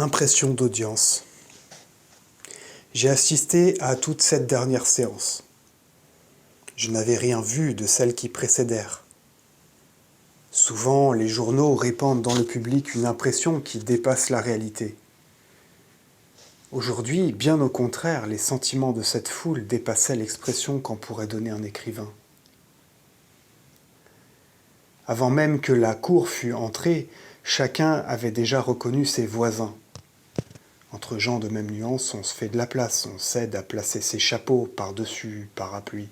Impression d'audience. J'ai assisté à toute cette dernière séance. Je n'avais rien vu de celles qui précédèrent. Souvent, les journaux répandent dans le public une impression qui dépasse la réalité. Aujourd'hui, bien au contraire, les sentiments de cette foule dépassaient l'expression qu'en pourrait donner un écrivain. Avant même que la cour fût entrée, chacun avait déjà reconnu ses voisins. Entre gens de même nuance, on se fait de la place, on s'aide à placer ses chapeaux par-dessus parapluie.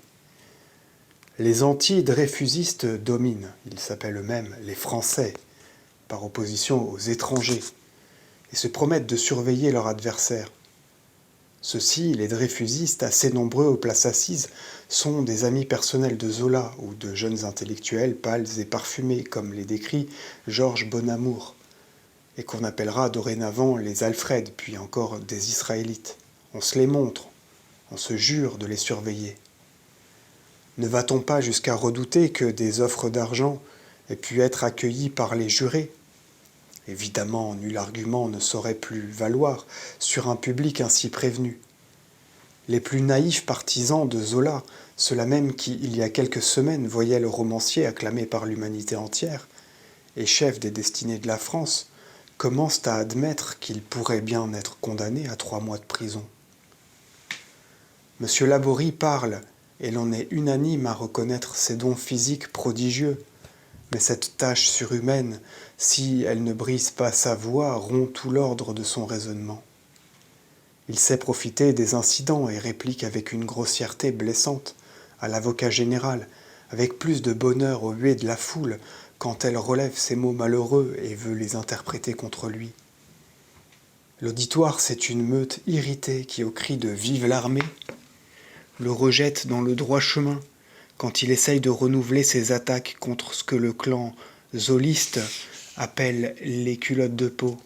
Les anti-dreyfusistes dominent, ils s'appellent eux-mêmes les Français, par opposition aux étrangers, et se promettent de surveiller leurs adversaires. Ceux-ci, les dreyfusistes, assez nombreux aux places assises, sont des amis personnels de Zola ou de jeunes intellectuels pâles et parfumés, comme les décrit Georges Bonamour, et qu'on appellera dorénavant les Alfred, puis encore des Israélites. On se les montre, on se jure de les surveiller. Ne va-t-on pas jusqu'à redouter que des offres d'argent aient pu être accueillies par les jurés ? Évidemment, nul argument ne saurait plus valoir sur un public ainsi prévenu. Les plus naïfs partisans de Zola, ceux-là même qui, il y a quelques semaines, voyaient le romancier acclamé par l'humanité entière et chef des destinées de la France, commencent à admettre qu'il pourrait bien être condamné à 3 mois de prison. M. Laborie parle, et l'on est unanime à reconnaître ses dons physiques prodigieux, mais cette tâche surhumaine, si elle ne brise pas sa voix, rompt tout l'ordre de son raisonnement. Il sait profiter des incidents et réplique avec une grossièreté blessante à l'avocat général, avec plus de bonheur aux huées de la foule quand elle relève ces mots malheureux et veut les interpréter contre lui. L'auditoire, c'est une meute irritée qui, au cri de « Vive l'armée !», le rejette dans le droit chemin quand il essaye de renouveler ses attaques contre ce que le clan zoliste appelle les culottes de peau.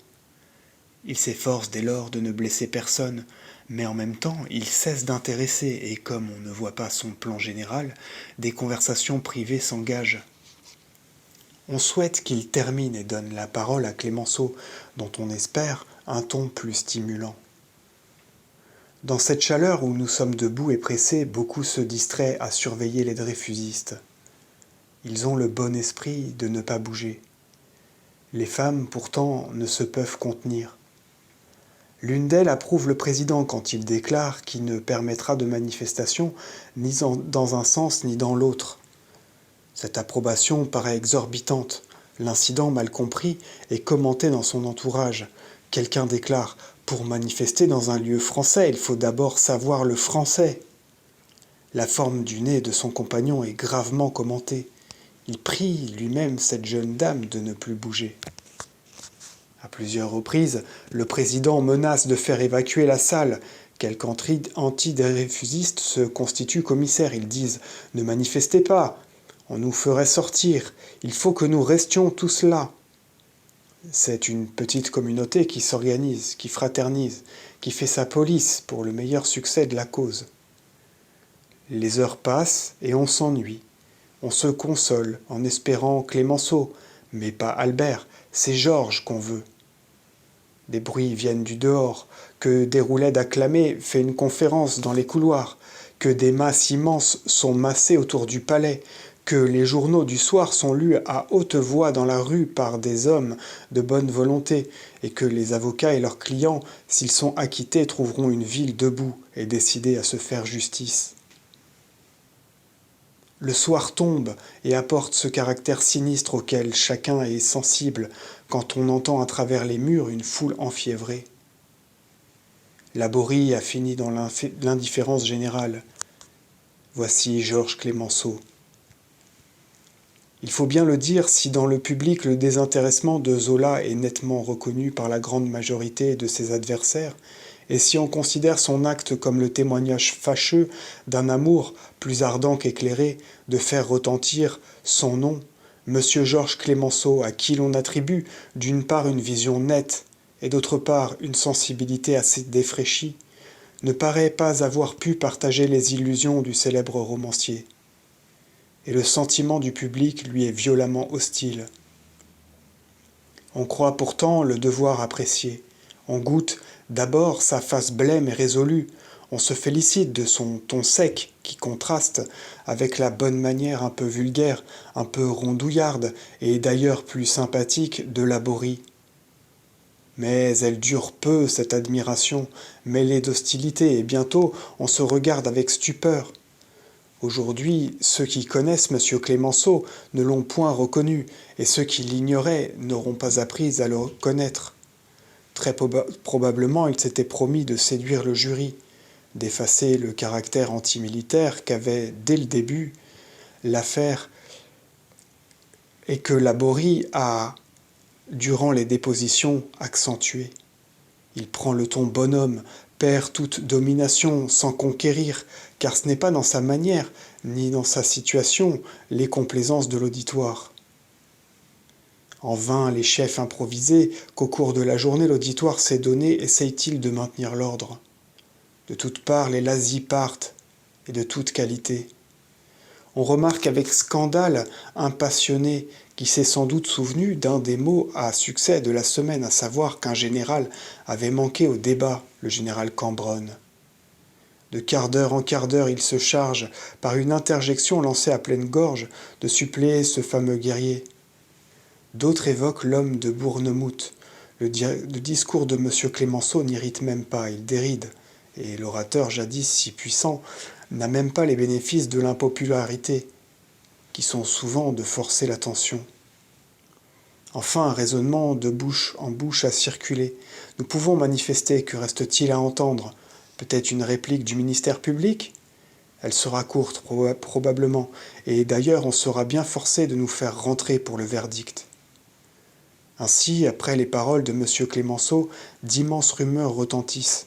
Il s'efforce dès lors de ne blesser personne, mais en même temps, il cesse d'intéresser et comme on ne voit pas son plan général, des conversations privées s'engagent. On souhaite qu'il termine et donne la parole à Clémenceau, dont on espère un ton plus stimulant. Dans cette chaleur où nous sommes debout et pressés, beaucoup se distraient à surveiller les dreyfusistes. Ils ont le bon esprit de ne pas bouger. Les femmes, pourtant, ne se peuvent contenir. L'une d'elles approuve le président quand il déclare qu'il ne permettra de manifestation ni dans un sens ni dans l'autre. Cette approbation paraît exorbitante. L'incident, mal compris, est commenté dans son entourage. Quelqu'un déclare « Pour manifester dans un lieu français, il faut d'abord savoir le français ». La forme du nez de son compagnon est gravement commentée. Il prie lui-même cette jeune dame de ne plus bouger. À plusieurs reprises, le président menace de faire évacuer la salle. Quelques anti-dreyfusistes se constituent commissaires. Ils disent « Ne manifestez pas, on nous ferait sortir, il faut que nous restions tous là ». C'est une petite communauté qui s'organise, qui fraternise, qui fait sa police pour le meilleur succès de la cause. Les heures passent et on s'ennuie. On se console en espérant Clémenceau, mais pas Albert, c'est Georges qu'on veut. Des bruits viennent du dehors, que Déroulède acclamé fait une conférence dans les couloirs, que des masses immenses sont massées autour du palais, que les journaux du soir sont lus à haute voix dans la rue par des hommes de bonne volonté, et que les avocats et leurs clients, s'ils sont acquittés, trouveront une ville debout et décidés à se faire justice. Le soir tombe et apporte ce caractère sinistre auquel chacun est sensible quand on entend à travers les murs une foule enfiévrée. Laborie a fini dans l'indifférence générale. Voici Georges Clémenceau. Il faut bien le dire, si dans le public le désintéressement de Zola est nettement reconnu par la grande majorité de ses adversaires, et si on considère son acte comme le témoignage fâcheux d'un amour plus ardent qu'éclairé, de faire retentir son nom, M. Georges Clémenceau, à qui l'on attribue d'une part une vision nette et d'autre part une sensibilité assez défraîchie, ne paraît pas avoir pu partager les illusions du célèbre romancier. Et le sentiment du public lui est violemment hostile. On croit pourtant le devoir apprécier. On goûte d'abord sa face blême et résolue. On se félicite de son ton sec qui contraste avec la bonne manière un peu vulgaire, un peu rondouillarde et d'ailleurs plus sympathique de Laborie. Mais elle dure peu, cette admiration, mêlée d'hostilité, et bientôt on se regarde avec stupeur. Aujourd'hui, ceux qui connaissent M. Clémenceau ne l'ont point reconnu, et ceux qui l'ignoraient n'auront pas appris à le connaître. Très probablement, il s'était promis de séduire le jury, d'effacer le caractère antimilitaire qu'avait, dès le début, l'affaire, et que Laborie a, durant les dépositions, accentué. Il prend le ton bonhomme, perd toute domination sans conquérir, car ce n'est pas dans sa manière, ni dans sa situation, les complaisances de l'auditoire. En vain les chefs improvisés qu'au cours de la journée l'auditoire s'est donné essayent-ils de maintenir l'ordre. De toutes parts les lazzi partent, et de toute qualité. On remarque avec scandale un passionné qui s'est sans doute souvenu d'un des mots à succès de la semaine, à savoir qu'un général avait manqué au débat, le général Cambronne. De quart d'heure en quart d'heure, il se charge, par une interjection lancée à pleine gorge, de suppléer ce fameux guerrier. D'autres évoquent l'homme de Bournemouth. Le discours de M. Clémenceau n'irrite même pas, il déride, et l'orateur jadis si puissant n'a même pas les bénéfices de l'impopularité, qui sont souvent de forcer l'attention. Enfin, un raisonnement de bouche en bouche a circulé. Nous pouvons manifester, que reste-t-il à entendre? Peut-être une réplique du ministère public? Elle sera courte, probablement, et d'ailleurs on sera bien forcé de nous faire rentrer pour le verdict. Ainsi, après les paroles de M. Clémenceau, d'immenses rumeurs retentissent.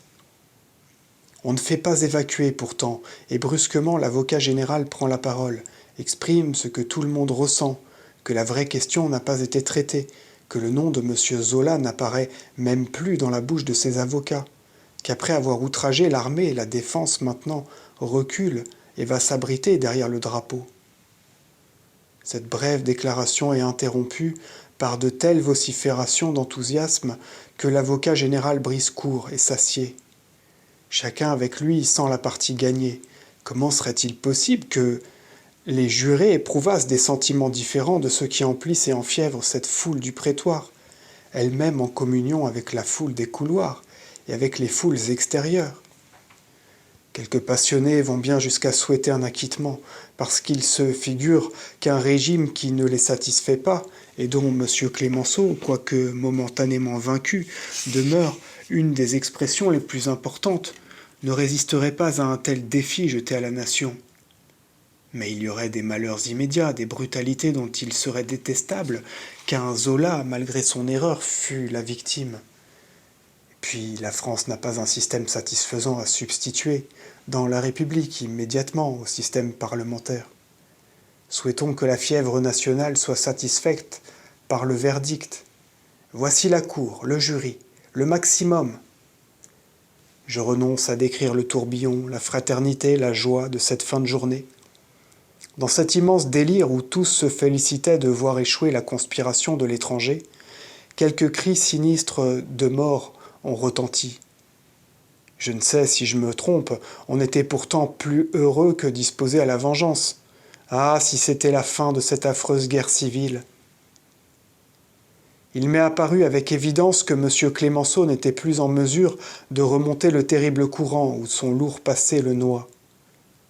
On ne fait pas évacuer pourtant, et brusquement l'avocat général prend la parole, exprime ce que tout le monde ressent, que la vraie question n'a pas été traitée, que le nom de M. Zola n'apparaît même plus dans la bouche de ses avocats, qu'après avoir outragé l'armée, la défense maintenant recule et va s'abriter derrière le drapeau. Cette brève déclaration est interrompue par de telles vociférations d'enthousiasme que l'avocat général brise court et s'assied. Chacun avec lui sent la partie gagnée. Comment serait-il possible que les jurés éprouvassent des sentiments différents de ceux qui emplissent et enfièvrent cette foule du prétoire, elle-même en communion avec la foule des couloirs et avec les foules extérieures? Quelques passionnés vont bien jusqu'à souhaiter un acquittement, parce qu'ils se figurent qu'un régime qui ne les satisfait pas, et dont M. Clémenceau, quoique momentanément vaincu, demeure une des expressions les plus importantes, ne résisterait pas à un tel défi jeté à la nation. Mais il y aurait des malheurs immédiats, des brutalités dont il serait détestable qu'un Zola, malgré son erreur, fût la victime. Puis la France n'a pas un système satisfaisant à substituer dans la République immédiatement au système parlementaire. Souhaitons que la fièvre nationale soit satisfaite par le verdict. Voici la cour, le jury, le maximum. Je renonce à décrire le tourbillon, la fraternité, la joie de cette fin de journée. Dans cet immense délire où tous se félicitaient de voir échouer la conspiration de l'étranger, quelques cris sinistres de mort ont retenti. Je ne sais si je me trompe, on était pourtant plus heureux que disposé à la vengeance. Ah, si c'était la fin de cette affreuse guerre civile! Il m'est apparu avec évidence que M. Clémenceau n'était plus en mesure de remonter le terrible courant où son lourd passé le noie.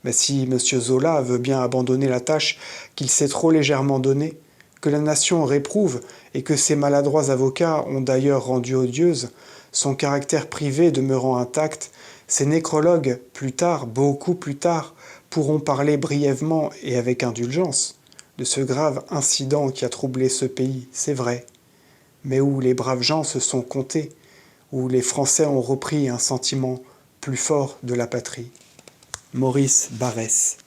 Mais si M. Zola veut bien abandonner la tâche qu'il s'est trop légèrement donnée, que la nation réprouve et que ses maladroits avocats ont d'ailleurs rendue odieuse, son caractère privé demeurant intact, ses nécrologues, plus tard, beaucoup plus tard, pourront parler brièvement et avec indulgence de ce grave incident qui a troublé ce pays, c'est vrai, mais où les braves gens se sont comptés, où les Français ont repris un sentiment plus fort de la patrie. Maurice Barrès.